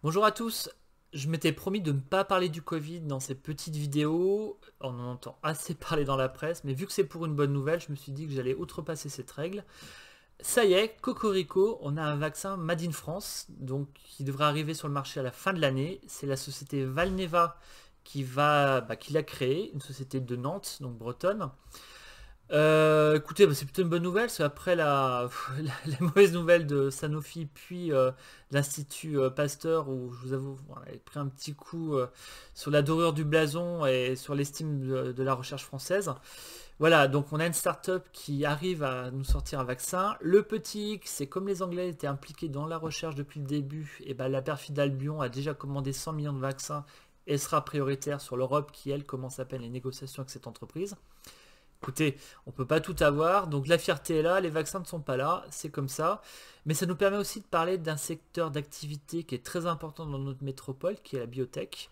Bonjour à tous, je m'étais promis de ne pas parler du Covid dans ces petites vidéos, on en entend assez parler dans la presse, mais vu que c'est pour une bonne nouvelle, je me suis dit que j'allais outrepasser cette règle. Ça y est, Cocorico, on a un vaccin Made in France, donc qui devrait arriver sur le marché à la fin de l'année. C'est la société Valneva qui l'a créé, une société de Nantes, donc bretonne. Écoutez, c'est plutôt une bonne nouvelle, parce qu'après la mauvaise nouvelle de Sanofi, puis l'Institut Pasteur, où je vous avoue, on avait pris un petit coup sur la dorure du blason et sur l'estime de la recherche française. Voilà, donc on a une start-up qui arrive à nous sortir un vaccin. Le petit X, c'est comme les Anglais étaient impliqués dans la recherche depuis le début, et ben la perfide Albion a déjà commandé 100 millions de vaccins et sera prioritaire sur l'Europe qui, elle, commence à peine les négociations avec cette entreprise. Écoutez, on peut pas tout avoir, donc la fierté est là, les vaccins ne sont pas là, c'est comme ça. Mais ça nous permet aussi de parler d'un secteur d'activité qui est très important dans notre métropole, qui est la biotech.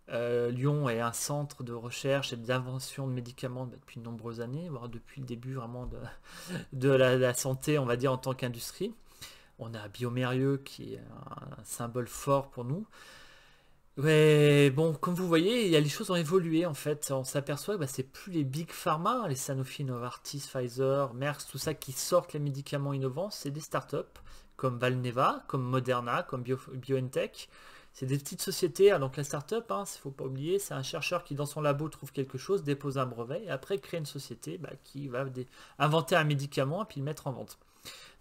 Lyon est un centre de recherche et d'invention de médicaments depuis de nombreuses années, voire depuis le début vraiment de la santé, on va dire, en tant qu'industrie. On a Biomérieux qui est un symbole fort pour nous. Ouais, bon, comme vous voyez, les choses ont évolué en fait. On s'aperçoit que c'est plus les big pharma, les Sanofi, Novartis, Pfizer, Merck, tout ça qui sortent les médicaments innovants, c'est des startups comme Valneva, comme Moderna, comme BioNTech. C'est des petites sociétés. Donc la startup, il ne faut pas oublier, c'est un chercheur qui dans son labo trouve quelque chose, dépose un brevet et après crée une société qui va inventer un médicament et puis le mettre en vente.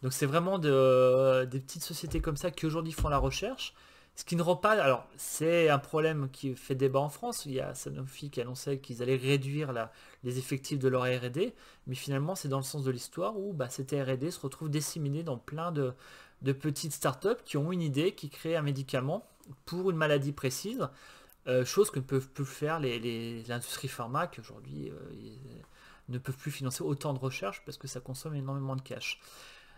Donc c'est vraiment des petites sociétés comme ça qui aujourd'hui font la recherche. Ce qui ne rend pas. Alors, c'est un problème qui fait débat en France. Il y a Sanofi qui annonçait qu'ils allaient réduire les effectifs de leur R&D, mais finalement, c'est dans le sens de l'histoire où cette R&D se retrouve disséminée dans plein de petites startups qui ont une idée, qui créent un médicament pour une maladie précise, chose que ne peuvent plus faire l'industrie pharma qui aujourd'hui ne peuvent plus financer autant de recherche parce que ça consomme énormément de cash.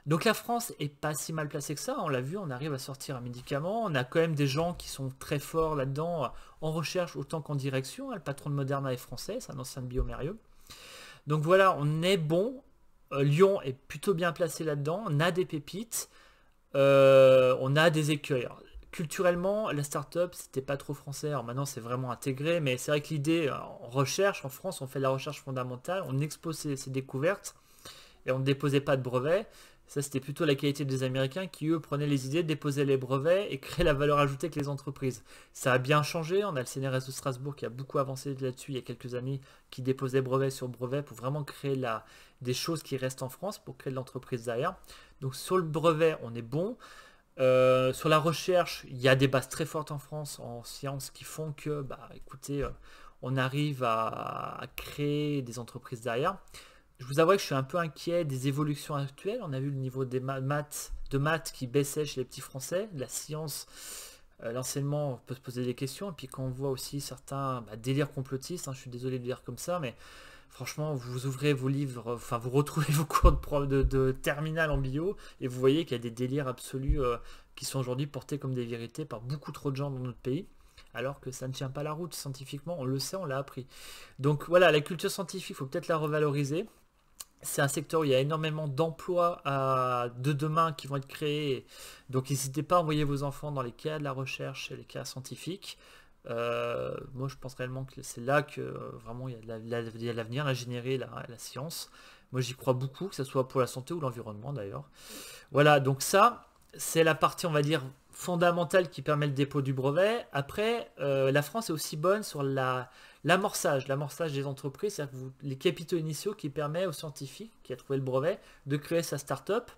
Donc la France est pas si mal placée que ça, on l'a vu, on arrive à sortir un médicament, on a quand même des gens qui sont très forts là-dedans, en recherche autant qu'en direction. Le patron de Moderna est français, c'est un ancien de Biomérieux. Donc voilà, on est bon. Lyon est plutôt bien placé là-dedans, on a des pépites, on a des écueils. Alors, culturellement, la start-up, c'était pas trop français, alors maintenant c'est vraiment intégré, mais c'est vrai que l'idée, en recherche, en France, on fait de la recherche fondamentale, on expose ses découvertes, et on ne déposait pas de brevets. Ça, c'était plutôt la qualité des Américains qui, eux, prenaient les idées, déposaient les brevets et créaient la valeur ajoutée avec les entreprises. Ça a bien changé. On a le CNRS de Strasbourg qui a beaucoup avancé là-dessus il y a quelques années, qui déposait brevet sur brevet pour vraiment créer des choses qui restent en France, pour créer de l'entreprise derrière. Donc sur le brevet, on est bon. Sur la recherche, il y a des bases très fortes en France en sciences qui font que, écoutez, on arrive à créer des entreprises derrière. Je vous avoue que je suis un peu inquiet des évolutions actuelles. On a vu le niveau des maths qui baissait chez les petits Français. La science, l'enseignement, on peut se poser des questions. Et puis quand on voit aussi certains délires complotistes, je suis désolé de dire comme ça, mais franchement, vous ouvrez vos livres, enfin vous retrouvez vos cours de terminale en bio, et vous voyez qu'il y a des délires absolus qui sont aujourd'hui portés comme des vérités par beaucoup trop de gens dans notre pays. Alors que ça ne tient pas la route scientifiquement, on le sait, on l'a appris. Donc voilà, la culture scientifique, il faut peut-être la revaloriser. C'est un secteur où il y a énormément d'emplois de demain qui vont être créés. Donc n'hésitez pas à envoyer vos enfants dans les cas de la recherche et les cas scientifiques. Moi, je pense réellement que c'est là que vraiment il y a l'avenir, l'ingénierie, la science. Moi, j'y crois beaucoup, que ce soit pour la santé ou l'environnement d'ailleurs. Voilà, donc ça, c'est la partie, on va dire, fondamentale qui permet le dépôt du brevet. Après, la France est aussi bonne sur l'amorçage des entreprises, c'est-à-dire que les capitaux initiaux qui permettent aux scientifiques qui a trouvé le brevet de créer sa start-up.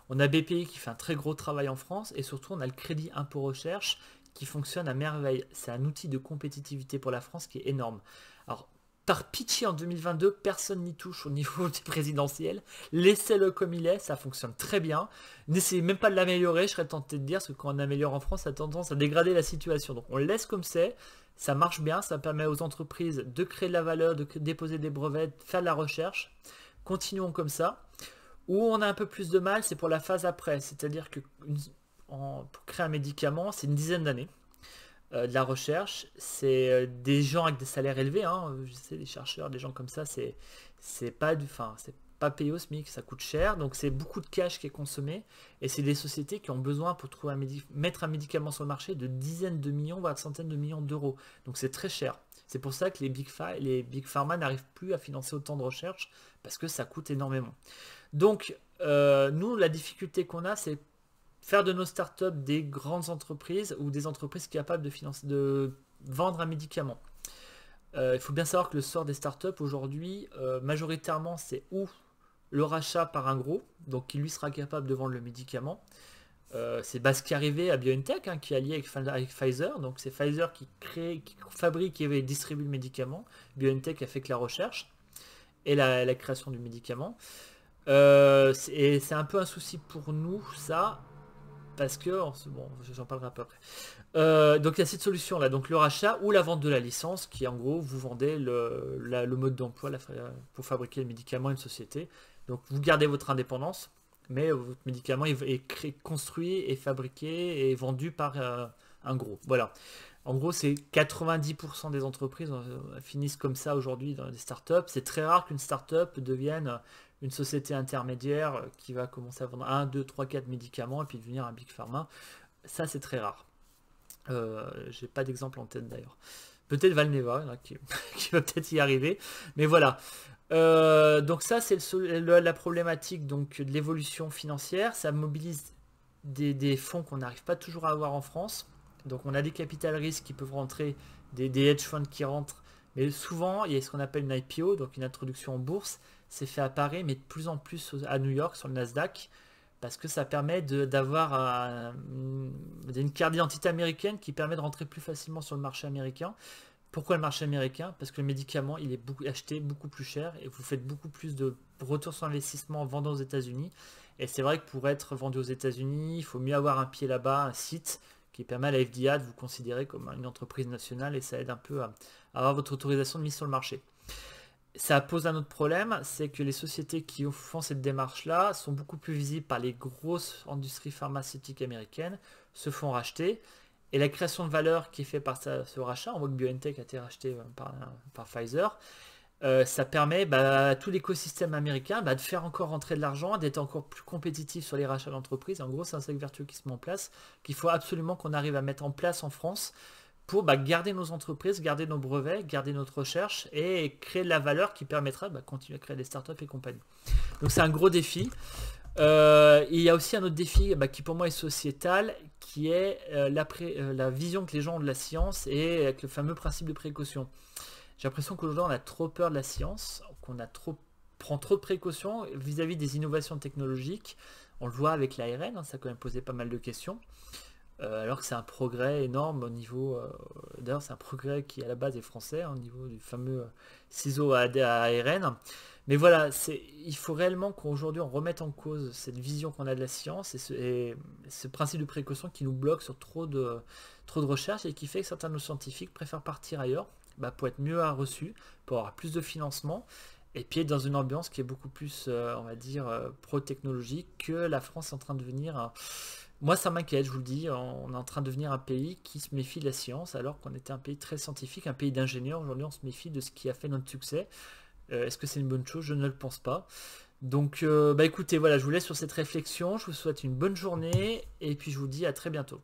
On a BPI qui fait un très gros travail en France et surtout on a le crédit impôt recherche qui fonctionne à merveille. C'est un outil de compétitivité pour la France qui est énorme. Alors, par pitié en 2022, personne n'y touche au niveau du présidentiel. Laissez-le comme il est, ça fonctionne très bien. N'essayez même pas de l'améliorer, je serais tenté de dire, parce que quand on améliore en France, ça a tendance à dégrader la situation. Donc on le laisse comme c'est, ça marche bien, ça permet aux entreprises de créer de la valeur, de déposer des brevets, de faire de la recherche. Continuons comme ça. Où on a un peu plus de mal, c'est pour la phase après. C'est-à-dire que pour créer un médicament, c'est une dizaine d'années de la recherche. C'est des gens avec des salaires élevés. Je sais, des chercheurs, des gens comme ça, c'est pas du. Enfin, pas payés au SMIC, ça coûte cher, donc c'est beaucoup de cash qui est consommé, et c'est des sociétés qui ont besoin pour trouver mettre un médicament sur le marché de dizaines de millions, voire de centaines de millions d'euros. Donc c'est très cher. C'est pour ça que les big pharma n'arrivent plus à financer autant de recherche, parce que ça coûte énormément. Donc nous, la difficulté qu'on a, c'est faire de nos startups des grandes entreprises ou des entreprises capables de vendre un médicament. Il faut bien savoir que le sort des startups aujourd'hui, majoritairement, c'est ou le rachat par un gros, donc qui lui sera capable de vendre le médicament. C'est ce qui est arrivé à BioNTech, hein, qui est allié avec Pfizer. Donc c'est Pfizer qui fabrique et distribue le médicament. BioNTech a fait que la recherche et la création du médicament. C'est un peu un souci pour nous, ça. Parce que, bon, j'en parlerai un peu après. Donc il y a cette solution là, donc le rachat ou la vente de la licence, qui en gros vous vendez le mode d'emploi pour fabriquer le médicament à une société. Donc vous gardez votre indépendance, mais votre médicament est construit et fabriqué et vendu par un gros. Voilà. En gros, c'est 90% des entreprises finissent comme ça aujourd'hui dans des startups. C'est très rare qu'une startup devienne une société intermédiaire qui va commencer à vendre 1, 2, 3, 4 médicaments et puis devenir un big pharma. Ça, c'est très rare. J'ai pas d'exemple en tête d'ailleurs. Peut-être Valneva qui va peut-être y arriver. Mais voilà. Donc ça, c'est la problématique donc, de l'évolution financière. Ça mobilise des fonds qu'on n'arrive pas toujours à avoir en France. Donc on a des capital risques qui peuvent rentrer, des hedge funds qui rentrent. Mais souvent, il y a ce qu'on appelle une IPO, donc une introduction en bourse. C'est fait à Paris, mais de plus en plus à New York, sur le Nasdaq, parce que ça permet d'avoir une carte d'identité américaine qui permet de rentrer plus facilement sur le marché américain. Pourquoi le marché américain? Parce que le médicament, il est acheté beaucoup plus cher et vous faites beaucoup plus de retour sur investissement en vendant aux États-Unis. Et c'est vrai que pour être vendu aux États-Unis, il faut mieux avoir un pied là-bas, un site qui permet à la FDA de vous considérer comme une entreprise nationale et ça aide un peu à avoir votre autorisation de mise sur le marché. Ça pose un autre problème, c'est que les sociétés qui font cette démarche-là sont beaucoup plus visibles par les grosses industries pharmaceutiques américaines, se font racheter, et la création de valeur qui est faite par ce rachat, on voit que BioNTech a été racheté par Pfizer, ça permet à tout l'écosystème américain de faire encore rentrer de l'argent, d'être encore plus compétitif sur les rachats d'entreprises. En gros, c'est un cercle vertueux qui se met en place, qu'il faut absolument qu'on arrive à mettre en place en France, pour garder nos entreprises, garder nos brevets, garder notre recherche et créer de la valeur qui permettra de continuer à créer des startups et compagnie. Donc c'est un gros défi. Il y a aussi un autre défi qui pour moi est sociétal, qui est la vision que les gens ont de la science et avec le fameux principe de précaution. J'ai l'impression qu'aujourd'hui on a trop peur de la science, qu'on prend trop de précautions vis-à-vis des innovations technologiques. On le voit avec l'ARN, ça a quand même posé pas mal de questions. Alors que c'est un progrès énorme au niveau, d'ailleurs c'est un progrès qui à la base est français, au niveau du fameux ciseau à ARN. Mais voilà, il faut réellement qu'aujourd'hui on remette en cause cette vision qu'on a de la science et ce principe de précaution qui nous bloque sur trop de recherches et qui fait que certains de nos scientifiques préfèrent partir ailleurs pour être mieux reçus, pour avoir plus de financement et puis être dans une ambiance qui est beaucoup plus, on va dire, pro-technologique que la France est en train de devenir. Moi, ça m'inquiète, je vous le dis, on est en train de devenir un pays qui se méfie de la science, alors qu'on était un pays très scientifique, un pays d'ingénieurs. Aujourd'hui, on se méfie de ce qui a fait notre succès. Est-ce que c'est une bonne chose? Je ne le pense pas. Donc, écoutez, voilà, je vous laisse sur cette réflexion. Je vous souhaite une bonne journée, et puis je vous dis à très bientôt.